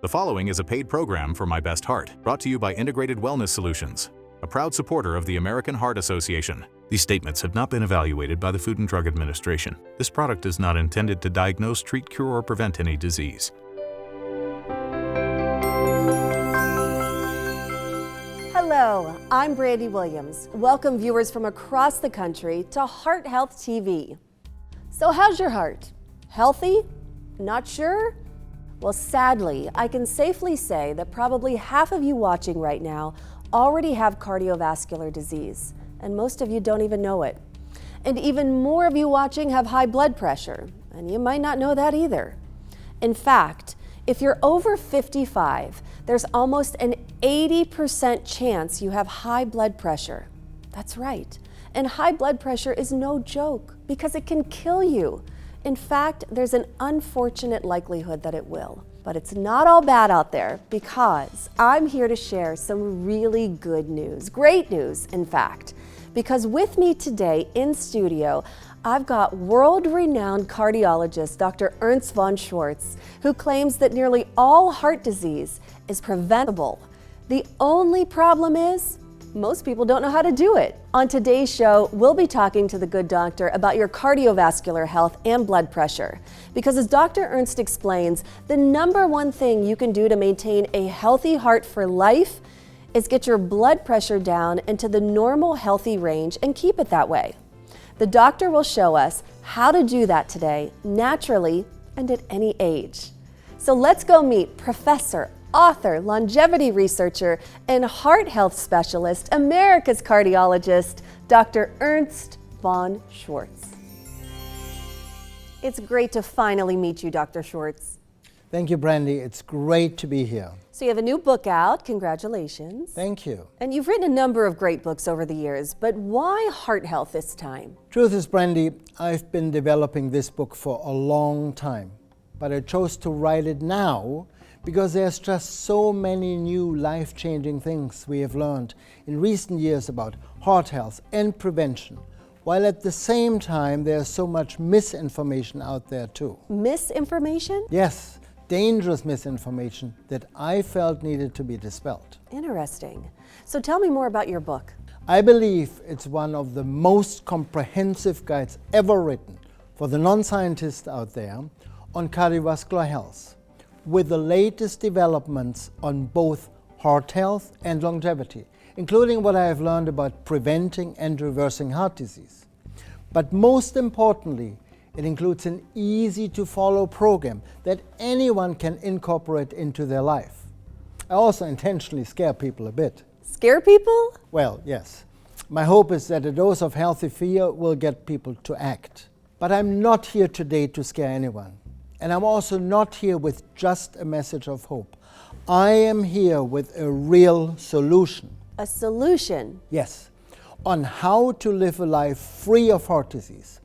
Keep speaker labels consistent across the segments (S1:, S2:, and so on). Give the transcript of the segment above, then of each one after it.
S1: The following is a paid program for My Best Heart, brought to you by Integrated Wellness Solutions, a proud supporter of the American Heart Association. These statements have not been evaluated by the Food and Drug Administration. This product is not intended to diagnose, treat, cure, or prevent any disease.
S2: Hello, I'm Brandy Williams. Welcome viewers from across the country to Heart Health TV. So how's your heart? Healthy? Not sure? Well, sadly, I can safely say that probably half of you watching right now already have cardiovascular disease, and most of you don't even know it. And even more of you watching have high blood pressure, and you might not know that either. In fact, if you're over 55, there's almost an 80% chance you have high blood pressure. That's right. And high blood pressure is no joke because it can kill you. In fact, there's an unfortunate likelihood that it will. But it's not all bad out there because I'm here to share some really good news, great news, in fact. Because with me today in studio, I've got world-renowned cardiologist Dr. Ernst von Schwarz, who claims that nearly all heart disease is preventable. The only problem is, most people don't know how to do it. On today's show, we'll be talking to the good doctor about your cardiovascular health and blood pressure. Because as Dr. Ernst explains, the number one thing you can do to maintain a healthy heart for life is get your blood pressure down into the normal healthy range and keep it that way. The doctor will show us how to do that today, naturally and at any age. So let's go meet Professor, author, longevity researcher, and heart health specialist, America's cardiologist, Dr. Ernst von Schwarz. It's great to finally meet you, Dr. Schwarz.
S3: Thank you, Brandy. It's great to be here.
S2: So you have a new book out. Congratulations.
S3: Thank you.
S2: And you've written a number of great books over the years, but why heart health this time?
S3: Truth is, Brandy, I've been developing this book for a long time, but I chose to write it now because there's just so many new life-changing things we have learned in recent years about heart health and prevention, while at the same time there's so much misinformation out there too.
S2: Misinformation?
S3: Yes, dangerous misinformation that I felt needed to be dispelled.
S2: Interesting. So tell me more about your book.
S3: I believe it's one of the most comprehensive guides ever written for the non-scientists out there on cardiovascular health, with the latest developments on both heart health and longevity, including what I have learned about preventing and reversing heart disease. But most importantly, it includes an easy-to-follow program that anyone can incorporate into their life. I also intentionally scare people a bit.
S2: Scare people?
S3: Well, yes. My hope is that a dose of healthy fear will get people to act. But I'm not here today to scare anyone. And I'm also not here with just a message of hope. I am here with a real solution.
S2: A solution?
S3: Yes, on how to live a life free of heart disease,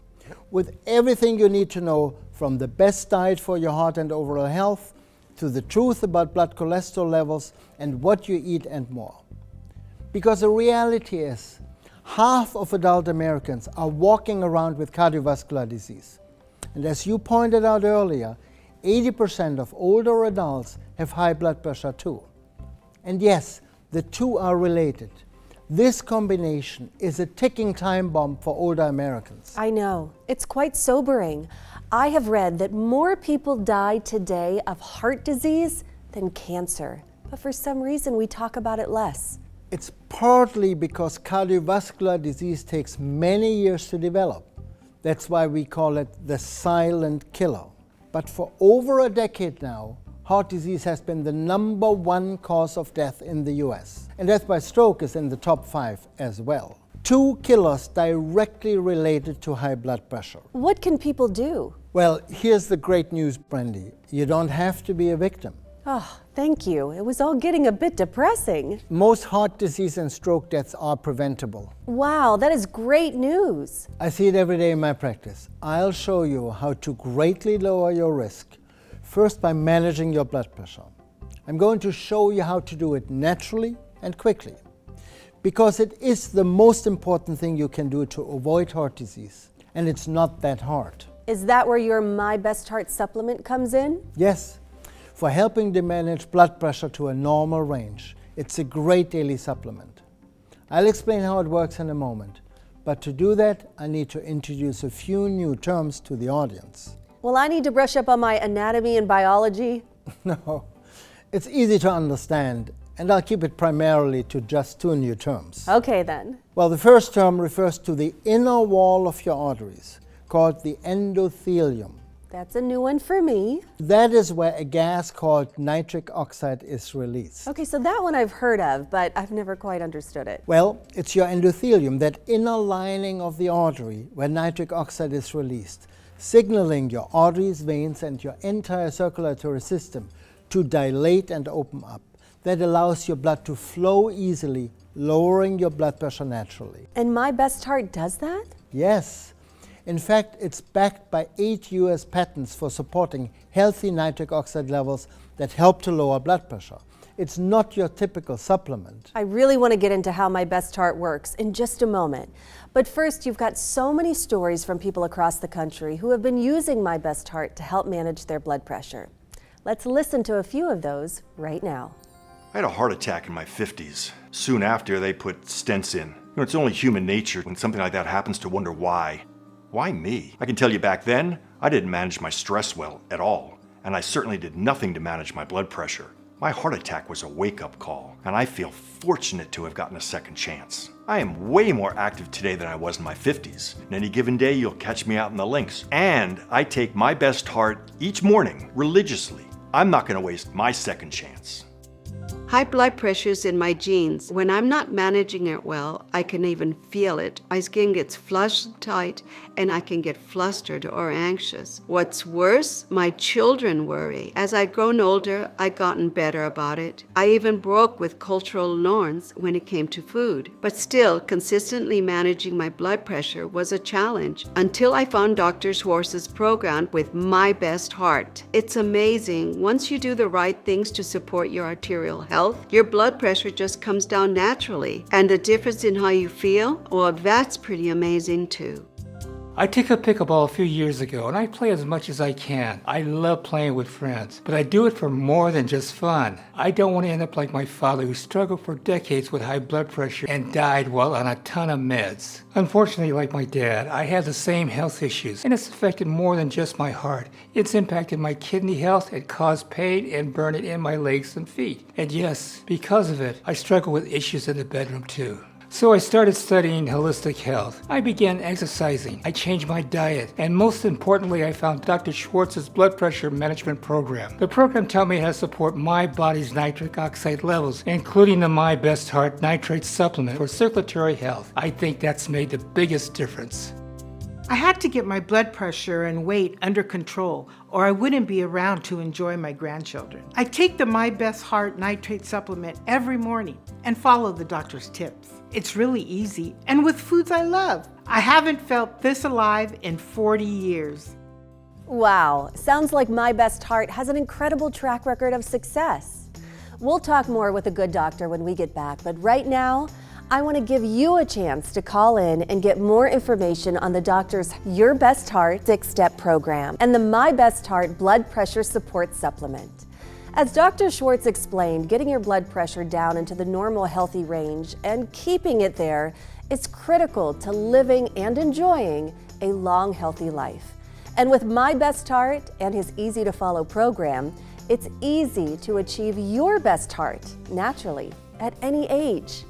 S3: with everything you need to know, from the best diet for your heart and overall health, to the truth about blood cholesterol levels and what you eat and more. Because the reality is, half of adult Americans are walking around with cardiovascular disease. And as you pointed out earlier, 80% of older adults have high blood pressure too. And yes, the two are related. This combination is a ticking time bomb for older Americans.
S2: I know. It's quite sobering. I have read that more people die today of heart disease than cancer. But for some reason, we talk about it less.
S3: It's partly because cardiovascular disease takes many years to develop. That's why we call it the silent killer. But for over a decade now, heart disease has been the number one cause of death in the US. And death by stroke is in the top 5 as well. 2 killers directly related to high blood pressure.
S2: What can people do?
S3: Well, here's the great news, Brandy. You don't have to be a victim.
S2: Oh, thank you. It was all getting a bit depressing.
S3: Most heart disease and stroke deaths are preventable.
S2: Wow, that is great news.
S3: I see it every day in my practice. I'll show you how to greatly lower your risk. First, by managing your blood pressure. I'm going to show you how to do it naturally and quickly, because it is the most important thing you can do to avoid heart disease, and it's not that hard.
S2: Is that where your My Best Heart supplement comes in?
S3: Yes. for helping to manage blood pressure to a normal range. It's a great daily supplement. I'll explain how it works in a moment, but to do that, I need to introduce a few new terms to the audience.
S2: Well, I need to brush up on my anatomy and biology.
S3: No, it's easy to understand, and I'll keep it primarily to just two new terms.
S2: Okay then.
S3: Well, the first term refers to the inner wall of your arteries, called the endothelium.
S2: That's a new one for me.
S3: That is where a gas called nitric oxide is released.
S2: Okay, so that one I've heard of, but I've never quite understood it.
S3: Well, it's your endothelium, that inner lining of the artery where nitric oxide is released, signaling your arteries, veins, and your entire circulatory system to dilate and open up. That allows your blood to flow easily, lowering your blood pressure naturally.
S2: And My Best Heart does that?
S3: Yes. In fact, it's backed by 8 US patents for supporting healthy nitric oxide levels that help to lower blood pressure. It's not your typical supplement.
S2: I really want to get into how My Best Heart works in just a moment. But first, you've got so many stories from people across the country who have been using My Best Heart to help manage their blood pressure. Let's listen to a few of those right now.
S4: I had a heart attack in my 50s. Soon after, they put stents in. It's only human nature when something like that happens to wonder why. Why me? I can tell you back then, I didn't manage my stress well at all, and I certainly did nothing to manage my blood pressure. My heart attack was a wake-up call, and I feel fortunate to have gotten a second chance. I am way more active today than I was in my 50s. And any given day, you'll catch me out in the links. And I take My Best Heart each morning, religiously. I'm not going to waste my second chance.
S5: High blood pressure is in my genes. When I'm not managing it well, I can even feel it. My skin gets flushed and tight, and I can get flustered or anxious. What's worse, my children worry. As I've grown older, I've gotten better about it. I even broke with cultural norms when it came to food. But still, consistently managing my blood pressure was a challenge until I found Dr. Schwarz's program with My Best Heart. It's amazing. Once you do the right things to support your arterial health, your blood pressure just comes down naturally. And the difference in how you feel, well, that's pretty amazing too.
S6: I took up pickleball a few years ago and I play as much as I can. I love playing with friends, but I do it for more than just fun. I don't want to end up like my father, who struggled for decades with high blood pressure and died while on a ton of meds. Unfortunately, like my dad, I have the same health issues, and it's affected more than just my heart. It's impacted my kidney health and caused pain and burning in my legs and feet. And yes, because of it, I struggle with issues in the bedroom too. So I started studying holistic health. I began exercising, I changed my diet, and most importantly, I found Dr. Schwarz's blood pressure management program. The program taught me how to support my body's nitric oxide levels, including the My Best Heart nitrate supplement for circulatory health. I think that's made the biggest difference.
S7: I had to get my blood pressure and weight under control, or I wouldn't be around to enjoy my grandchildren. I take the My Best Heart nitrate supplement every morning and follow the doctor's tips. It's really easy, and with foods I love. I haven't felt this alive in 40 years.
S2: Wow, sounds like My Best Heart has an incredible track record of success. We'll talk more with a good doctor when we get back, but right now, I want to give you a chance to call in and get more information on the doctor's Your Best Heart 6-Step program and the My Best Heart blood pressure support supplement. As Dr. Schwarz explained, getting your blood pressure down into the normal healthy range and keeping it there is critical to living and enjoying a long, healthy life. And with My Best Heart and his easy-to-follow program, it's easy to achieve your best heart naturally at any age.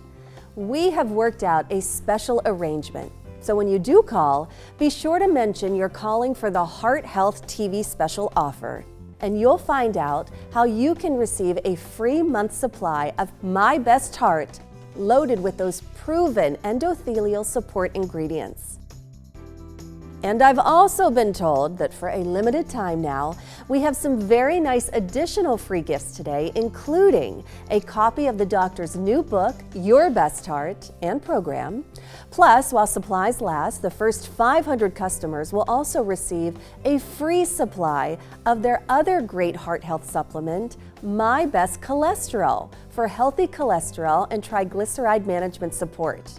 S2: We have worked out a special arrangement, so when you do call, be sure to mention you're calling for the Heart Health TV special offer, and you'll find out how you can receive a free month supply of My Best Heart loaded with those proven endothelial support ingredients. And I've also been told that for a limited time now, we have some very nice additional free gifts today, including a copy of the doctor's new book, Your Best Heart, and program. Plus, while supplies last, the first 500 customers will also receive a free supply of their other great heart health supplement, My Best Cholesterol, for healthy cholesterol and triglyceride management support.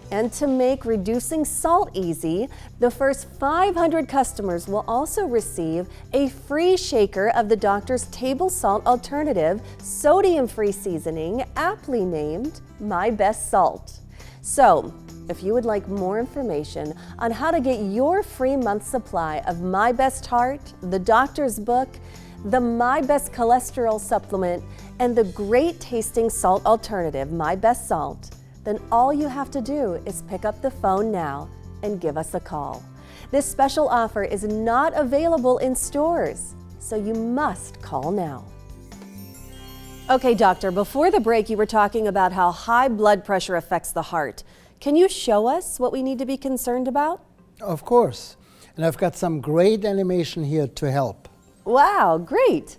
S2: And to make reducing salt easy, the first 500 customers will also receive a free shaker of the doctor's table salt alternative, sodium-free seasoning, aptly named My Best Salt. So, if you would like more information on how to get your free month supply of My Best Heart, the doctor's book, the My Best Cholesterol supplement, and the great tasting salt alternative, My Best Salt, then all you have to do is pick up the phone now and give us a call. This special offer is not available in stores, so you must call now. Okay, doctor, before the break you were talking about how high blood pressure affects the heart. Can you show us what we need to be concerned about?
S3: Of course. And I've got some great animation here to help.
S2: Wow, great.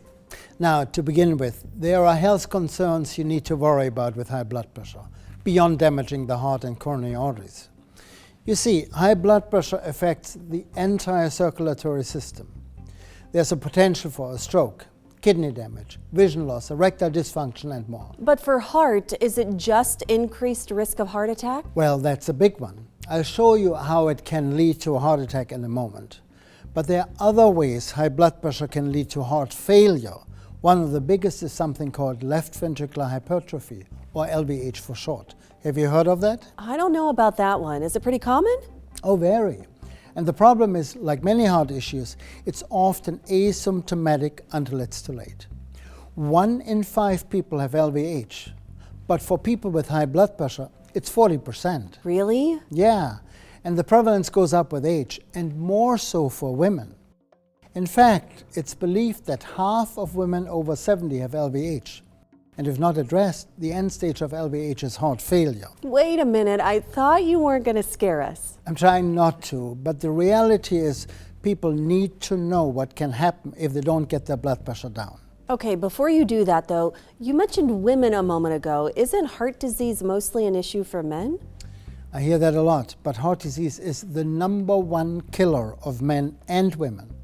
S3: Now, to begin with, there are health concerns you need to worry about with high blood pressure, beyond damaging the heart and coronary arteries. You see, high blood pressure affects the entire circulatory system. There's a potential for a stroke, kidney damage, vision loss, erectile dysfunction, and more.
S2: But for heart, is it just increased risk of heart attack?
S3: Well, that's a big one. I'll show you how it can lead to a heart attack in a moment. But there are other ways high blood pressure can lead to heart failure. One of the biggest is something called left ventricular hypertrophy, or LVH for short. Have you heard of that?
S2: I don't know about that one. Is it pretty common?
S3: Oh, very. And the problem is, like many heart issues, it's often asymptomatic until it's too late. 1 in 5 people have LVH, but for people with high blood pressure, it's 40%.
S2: Really?
S3: Yeah, and the prevalence goes up with age, and more so for women. In fact, it's believed that half of women over 70 have LVH. And if not addressed, the end stage of LVH is heart failure.
S2: Wait a minute, I thought you weren't going to scare us.
S3: I'm trying not to, but the reality is people need to know what can happen if they don't get their blood pressure down.
S2: Okay, before you do that though, you mentioned women a moment ago. Isn't heart disease mostly an issue for men?
S3: I hear that a lot, but heart disease is the #1 killer of men and women.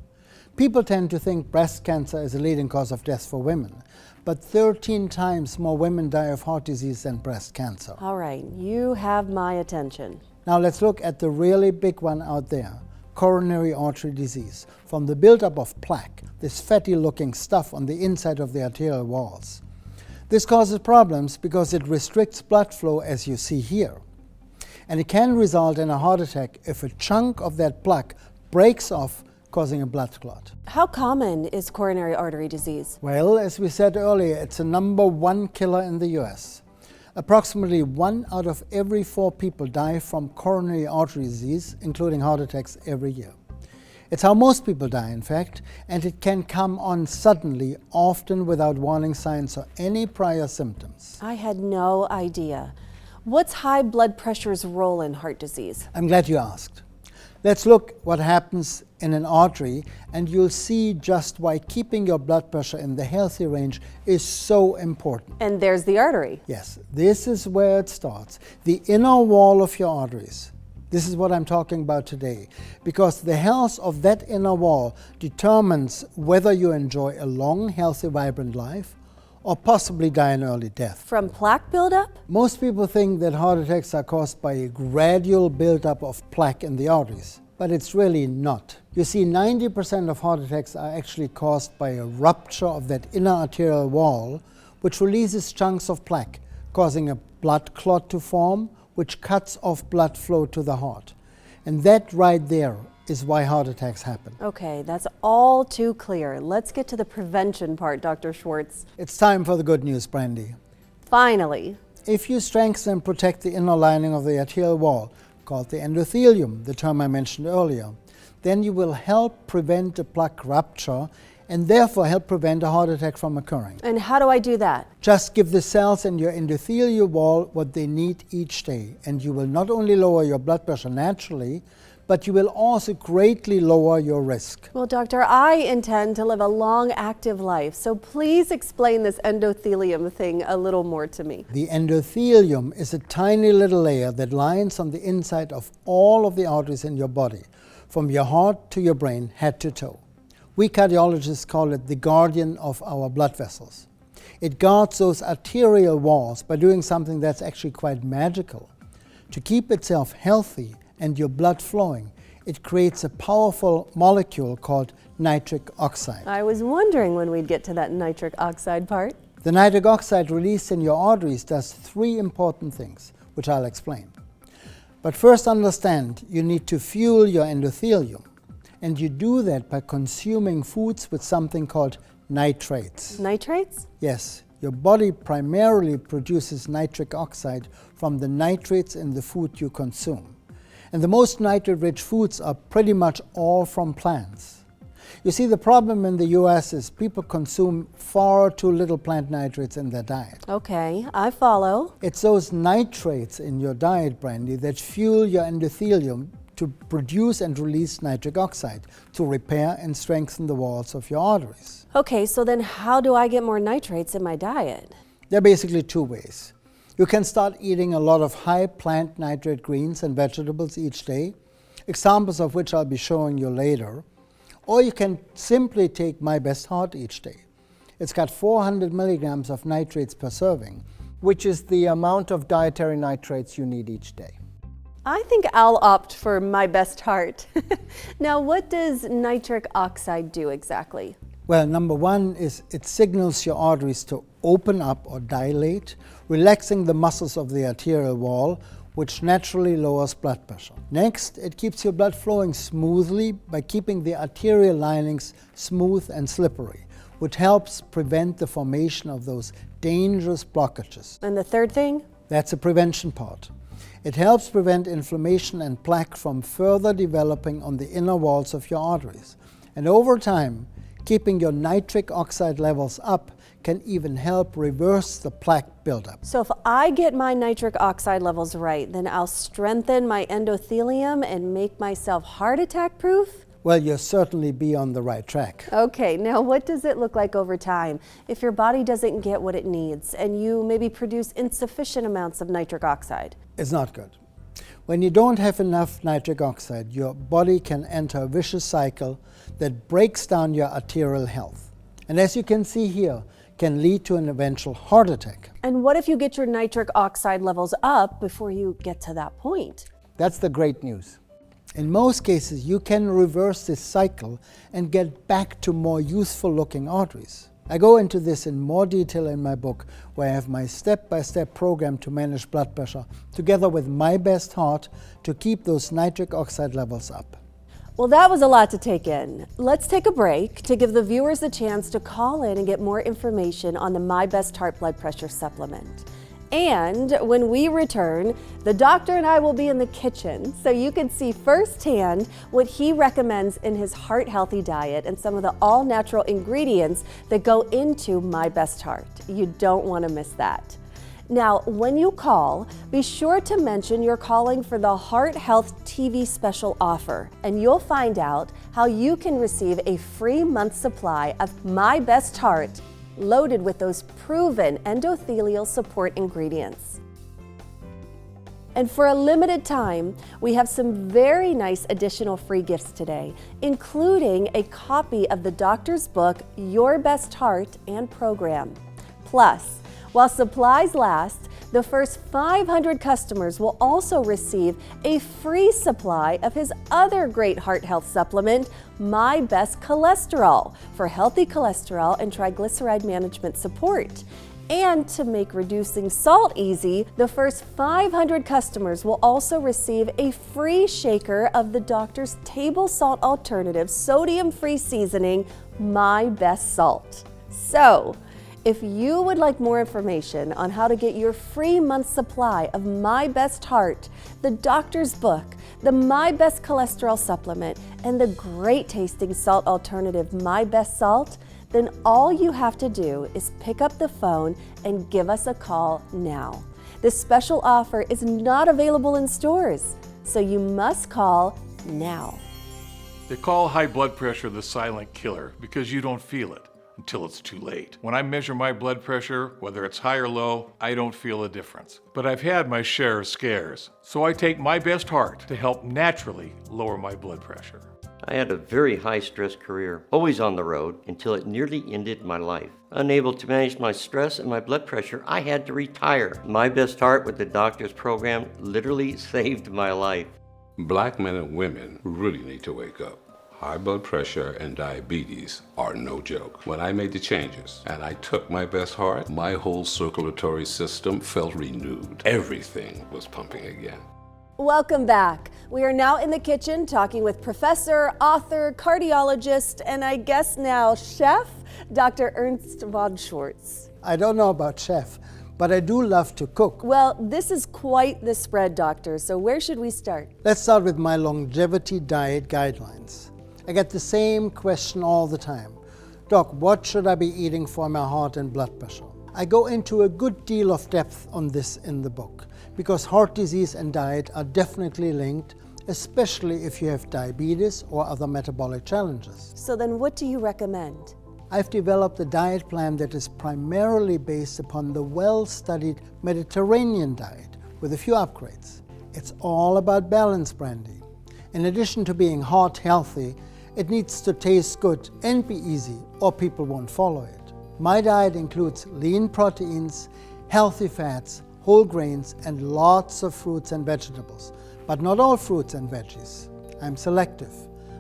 S3: People tend to think breast cancer is a leading cause of death for women, but 13 times more women die of heart disease than breast cancer.
S2: All right, you have my attention.
S3: Now let's look at the really big one out there, coronary artery disease, from the buildup of plaque, this fatty-looking stuff on the inside of the arterial walls. This causes problems because it restricts blood flow, as you see here. And it can result in a heart attack if a chunk of that plaque breaks off, causing a blood clot.
S2: How common is coronary artery disease?
S3: Well, as we said earlier, it's a #1 killer in the US. Approximately 1 out of every 4 people die from coronary artery disease, including heart attacks, every year. It's how most people die, in fact, and it can come on suddenly, often without warning signs or any prior symptoms.
S2: I had no idea. What's high blood pressure's role in heart disease?
S3: I'm glad you asked. Let's look what happens in an artery, and you'll see just why keeping your blood pressure in the healthy range is so important.
S2: And there's the artery.
S3: Yes, this is where it starts, the inner wall of your arteries. This is what I'm talking about today, because the health of that inner wall determines whether you enjoy a long, healthy, vibrant life or possibly die an early death.
S2: From plaque buildup?
S3: Most people think that heart attacks are caused by a gradual buildup of plaque in the arteries, but it's really not. You see, 90% of heart attacks are actually caused by a rupture of that inner arterial wall, which releases chunks of plaque, causing a blood clot to form, which cuts off blood flow to the heart. And that right there is why heart attacks happen.
S2: Okay, that's all too clear. Let's get to the prevention part, Dr. Schwartz.
S3: It's time for the good news, Brandy.
S2: Finally.
S3: If you strengthen and protect the inner lining of the arterial wall, called the endothelium, the term I mentioned earlier, then you will help prevent a plaque rupture and therefore help prevent a heart attack from occurring.
S2: And how do I do that?
S3: Just give the cells in your endothelial wall what they need each day, and you will not only lower your blood pressure naturally, but you will also greatly lower your risk.
S2: Well, doctor, I intend to live a long, active life, so please explain this endothelium thing a little more to me.
S3: The endothelium is a tiny little layer that lines on the inside of all of the arteries in your body, from your heart to your brain, head to toe. We cardiologists call it the guardian of our blood vessels. It guards those arterial walls by doing something that's actually quite magical. To keep itself healthy and your blood flowing, it creates a powerful molecule called nitric oxide.
S2: I was wondering when we'd get to that nitric oxide part.
S3: The nitric oxide released in your arteries does three important things, which I'll explain. But first understand, you need to fuel your endothelium. And you do that by consuming foods with something called nitrates.
S2: Nitrates?
S3: Yes, your body primarily produces nitric oxide from the nitrates in the food you consume. And the most nitrate-rich foods are pretty much all from plants. You see, the problem in the US is people consume far too little plant nitrates in their diet.
S2: Okay, I follow.
S3: It's those nitrates in your diet, Brandy, that fuel your endothelium to produce and release nitric oxide to repair and strengthen the walls of your arteries.
S2: Okay, so then how do I get more nitrates in my diet?
S3: There are basically two ways. You can start eating a lot of high plant nitrate greens and vegetables each day, examples of which I'll be showing you later. Or you can simply take My Best Heart each day. It's got 400 milligrams of nitrates per serving, which is the amount of dietary nitrates you need each day.
S2: I think I'll opt for My Best Heart. Now, what does nitric oxide do exactly?
S3: Well, number one is it signals your arteries to open up or dilate, relaxing the muscles of the arterial wall, which naturally lowers blood pressure. Next, it keeps your blood flowing smoothly by keeping the arterial linings smooth and slippery, which helps prevent the formation of those dangerous blockages.
S2: And the third thing?
S3: That's the prevention part. It helps prevent inflammation and plaque from further developing on the inner walls of your arteries. And over time, keeping your nitric oxide levels up can even help reverse the plaque buildup.
S2: So if I get my nitric oxide levels right, then I'll strengthen my endothelium and make myself heart attack proof?
S3: Well, you'll certainly be on the right track.
S2: Okay, now what does it look like over time if your body doesn't get what it needs and you maybe produce insufficient amounts of nitric oxide?
S3: It's not good. When you don't have enough nitric oxide, your body can enter a vicious cycle that breaks down your arterial health. And as you can see here, can lead to an eventual heart attack.
S2: And what if you get your nitric oxide levels up before you get to that point?
S3: That's the great news. In most cases, you can reverse this cycle and get back to more youthful looking arteries. I go into this in more detail in my book, where I have my step-by-step program to manage blood pressure, together with My Best Heart, to keep those nitric oxide levels up.
S2: Well, that was a lot to take in. Let's take a break to give the viewers a chance to call in and get more information on the My Best Heart blood pressure supplement. And when we return, the doctor and I will be in the kitchen so you can see firsthand what he recommends in his heart healthy diet and some of the all natural ingredients that go into My Best Heart. You don't want to miss that. Now, when you call, be sure to mention you're calling for the Heart Health TV special offer, and you'll find out how you can receive a free month supply of My Best Heart loaded with those proven endothelial support ingredients. And for a limited time, we have some very nice additional free gifts today, including a copy of the doctor's book, Your Best Heart and Program. Plus, while supplies last, the first 500 customers will also receive a free supply of his other great heart health supplement, My Best Cholesterol, for healthy cholesterol and triglyceride management support. And to make reducing salt easy, the first 500 customers will also receive a free shaker of the doctor's table salt alternative sodium-free seasoning, My Best Salt. So, if you would like more information on how to get your free month supply of My Best Heart, the doctor's book, the My Best Cholesterol supplement, and the great tasting salt alternative My Best Salt, then all you have to do is pick up the phone and give us a call now. This special offer is not available in stores, so you must call now.
S8: They call high blood pressure the silent killer because you don't feel it until it's too late. When I measure my blood pressure, whether it's high or low, I don't feel a difference. But I've had my share of scares, so I take My Best Heart to help naturally lower my blood pressure.
S9: I had a very high-stress career, always on the road, until it nearly ended my life. Unable to manage my stress and my blood pressure, I had to retire. My Best Heart with the doctor's program literally saved my life.
S10: Black men and women really need to wake up. High blood pressure and diabetes are no joke. When I made the changes and I took My Best Heart, my whole circulatory system felt renewed. Everything was pumping again.
S2: Welcome back. We are now in the kitchen talking with professor, author, cardiologist, and I guess now chef, Dr. Ernst von Schwarz.
S3: I don't know about chef, but I do love to cook.
S2: Well, this is quite the spread, doctor, so where should we start?
S3: Let's start with my longevity diet guidelines. I get the same question all the time. Doc, what should I be eating for my heart and blood pressure? I go into a good deal of depth on this in the book, because heart disease and diet are definitely linked, especially if you have diabetes or other metabolic challenges.
S2: So then what do you recommend?
S3: I've developed a diet plan that is primarily based upon the well-studied Mediterranean diet with a few upgrades. It's all about balance, Brandy. In addition to being heart healthy, it needs to taste good and be easy, or people won't follow it. My diet includes lean proteins, healthy fats, whole grains, and lots of fruits and vegetables. But not all fruits and veggies. I'm selective.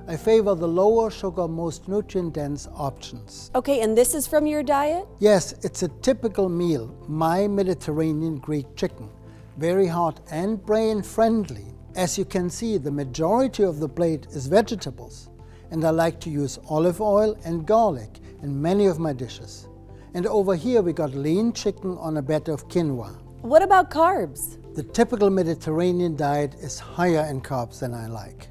S3: I favor the lower sugar, most nutrient-dense options.
S2: Okay, and this is from your diet?
S3: Yes, it's a typical meal, my Mediterranean Greek chicken. Very hot and brain-friendly. As you can see, the majority of the plate is vegetables. And I like to use olive oil and garlic in many of my dishes. And over here we got lean chicken on a bed of quinoa.
S2: What about carbs?
S3: The typical Mediterranean diet is higher in carbs than I like.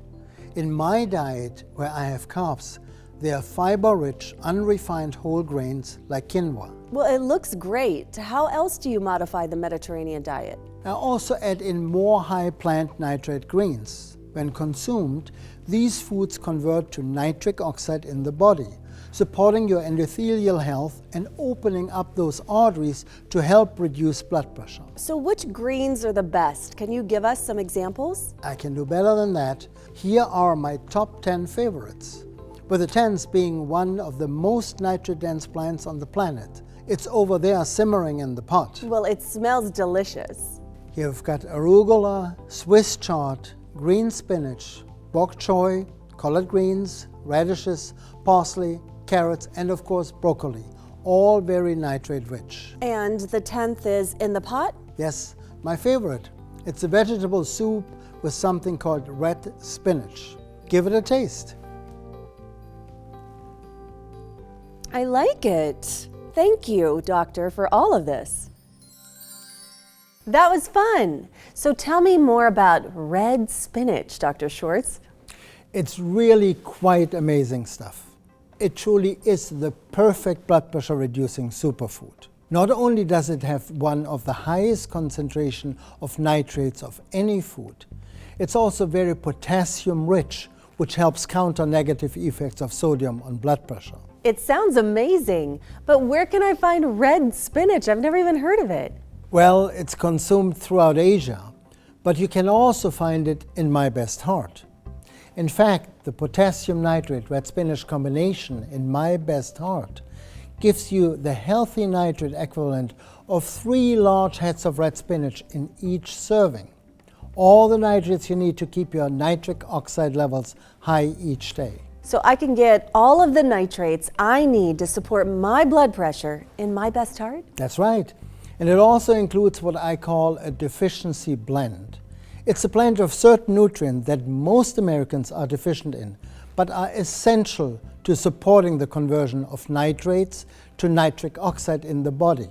S3: In my diet, where I have carbs, they are fiber-rich, unrefined whole grains like quinoa.
S2: Well, it looks great. How else do you modify the Mediterranean diet?
S3: I also add in more high plant nitrate greens. When consumed, these foods convert to nitric oxide in the body, supporting your endothelial health and opening up those arteries to help reduce blood pressure.
S2: So which greens are the best? Can you give us some examples?
S3: I can do better than that. Here are my top 10 favorites, with the 10th being one of the most nitrogen-dense plants on the planet. It's over there simmering in the pot.
S2: Well, it smells delicious.
S3: You've got arugula, Swiss chard, green spinach, bok choy, collard greens, radishes, parsley, carrots, and of course broccoli, all very nitrate rich.
S2: And the 10th is in the pot?
S3: Yes, my favorite. It's a vegetable soup with something called red spinach. Give it a taste.
S2: I like it. Thank you, doctor, for all of this. That was fun. So tell me more about red spinach, Dr. Schwarz.
S3: It's really quite amazing stuff. It truly is the perfect blood pressure reducing superfood. Not only does it have one of the highest concentration of nitrates of any food, it's also very potassium rich, which helps counter negative effects of sodium on blood pressure.
S2: It sounds amazing, but where can I find red spinach? I've never even heard of it.
S3: Well, it's consumed throughout Asia, but you can also find it in My Best Heart. In fact, the potassium nitrate red spinach combination in My Best Heart gives you the healthy nitrate equivalent of 3 large heads of red spinach in each serving. All the nitrates you need to keep your nitric oxide levels high each day.
S2: So I can get all of the nitrates I need to support my blood pressure in My Best Heart?
S3: That's right. And it also includes what I call a deficiency blend. It's a blend of certain nutrients that most Americans are deficient in, but are essential to supporting the conversion of nitrates to nitric oxide in the body.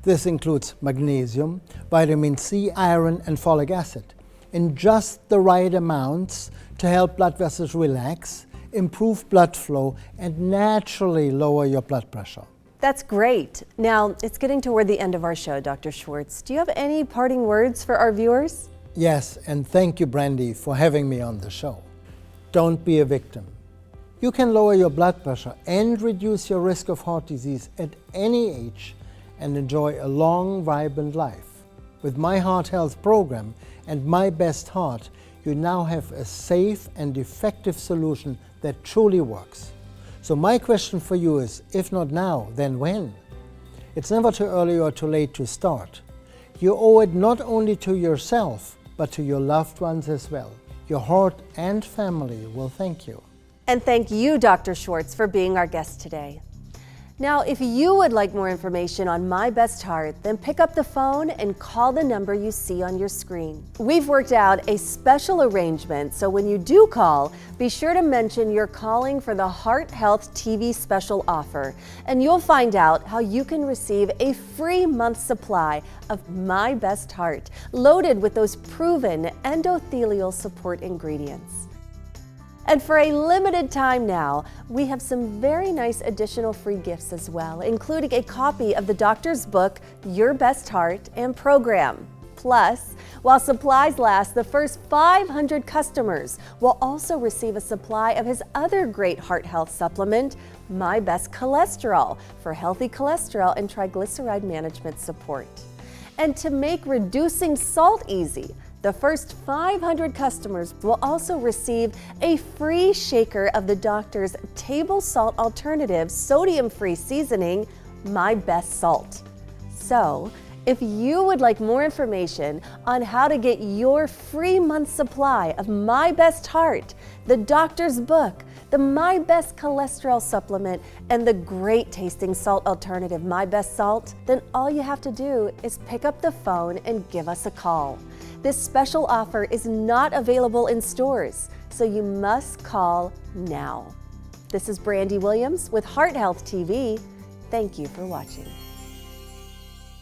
S3: This includes magnesium, vitamin C, iron, and folic acid in just the right amounts to help blood vessels relax, improve blood flow, and naturally lower your blood pressure.
S2: That's great. Now, it's getting toward the end of our show, Dr. Schwarz. Do you have any parting words for our viewers?
S3: Yes, and thank you, Brandy, for having me on the show. Don't be a victim. You can lower your blood pressure and reduce your risk of heart disease at any age and enjoy a long, vibrant life. With my Heart Health program and My Best Heart, you now have a safe and effective solution that truly works. So my question for you is, if not now, then when? It's never too early or too late to start. You owe it not only to yourself, but to your loved ones as well. Your heart and family will thank you.
S2: And thank you, Dr. Schwartz, for being our guest today. Now, if you would like more information on My Best Heart, then pick up the phone and call the number you see on your screen. We've worked out a special arrangement, so when you do call, be sure to mention you're calling for the Heart Health TV special offer, and you'll find out how you can receive a free month supply of My Best Heart, loaded with those proven endothelial support ingredients. And for a limited time now, we have some very nice additional free gifts as well, including a copy of the doctor's book, Your Best Heart and Program. Plus, while supplies last, the first 500 customers will also receive a supply of his other great heart health supplement, My Best Cholesterol, for healthy cholesterol and triglyceride management support. And to make reducing salt easy, the first 500 customers will also receive a free shaker of the doctor's table salt alternative sodium-free seasoning, My Best Salt. So, if you would like more information on how to get your free month supply of My Best Heart, the doctor's book, the My Best Cholesterol supplement, and the great tasting salt alternative, My Best Salt, then all you have to do is pick up the phone and give us a call. This special offer is not available in stores, so you must call now. This is Brandy Williams with Heart Health TV. Thank you for watching.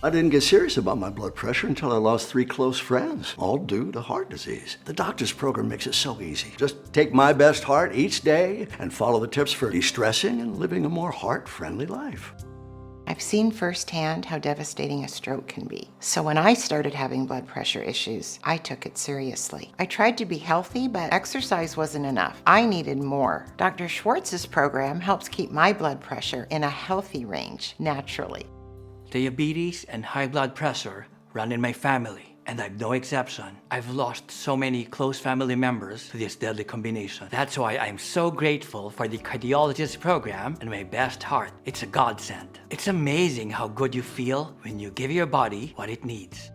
S11: I didn't get serious about my blood pressure until I lost 3 close friends, all due to heart disease. The doctor's program makes it so easy. Just take My Best Heart each day and follow the tips for de-stressing and living a more heart-friendly life.
S12: I've seen firsthand how devastating a stroke can be. So when I started having blood pressure issues, I took it seriously. I tried to be healthy, but exercise wasn't enough. I needed more. Dr. Schwartz's program helps keep my blood pressure in a healthy range naturally.
S13: Diabetes and high blood pressure run in my family, and I'm no exception. I've lost so many close family members to this deadly combination. That's why I'm so grateful for the cardiologist program and My Best Heart. It's a godsend. It's amazing how good you feel when you give your body what it needs.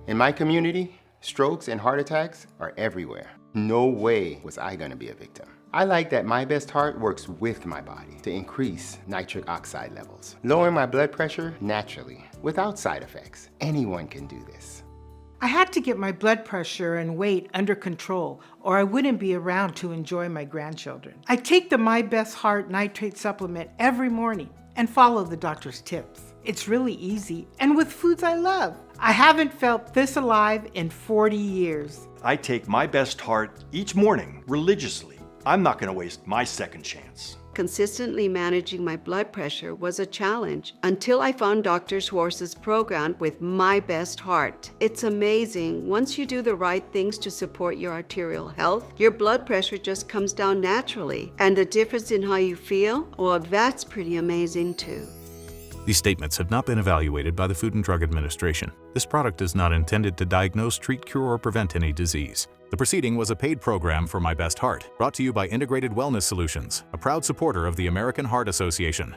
S14: In my community, strokes and heart attacks are everywhere. No way was I gonna be a victim. I like that My Best Heart works with my body to increase nitric oxide levels, lowering my blood pressure naturally, without side effects. Anyone can do this.
S7: I had to get my blood pressure and weight under control, or I wouldn't be around to enjoy my grandchildren. I take the My Best Heart nitrate supplement every morning and follow the doctor's tips. It's really easy, and with foods I love. I haven't felt this alive in 40 years.
S4: I take My Best Heart each morning religiously. I'm not going to waste my second chance.
S5: Consistently managing my blood pressure was a challenge until I found Dr. Schwartz's program with My Best Heart. It's amazing. Once you do the right things to support your arterial health, your blood pressure just comes down naturally. And the difference in how you feel, well, that's pretty amazing too.
S1: These statements have not been evaluated by the Food and Drug Administration. This product is not intended to diagnose, treat, cure, or prevent any disease. The proceeding was a paid program for My Best Heart, brought to you by Integrated Wellness Solutions, a proud supporter of the American Heart Association.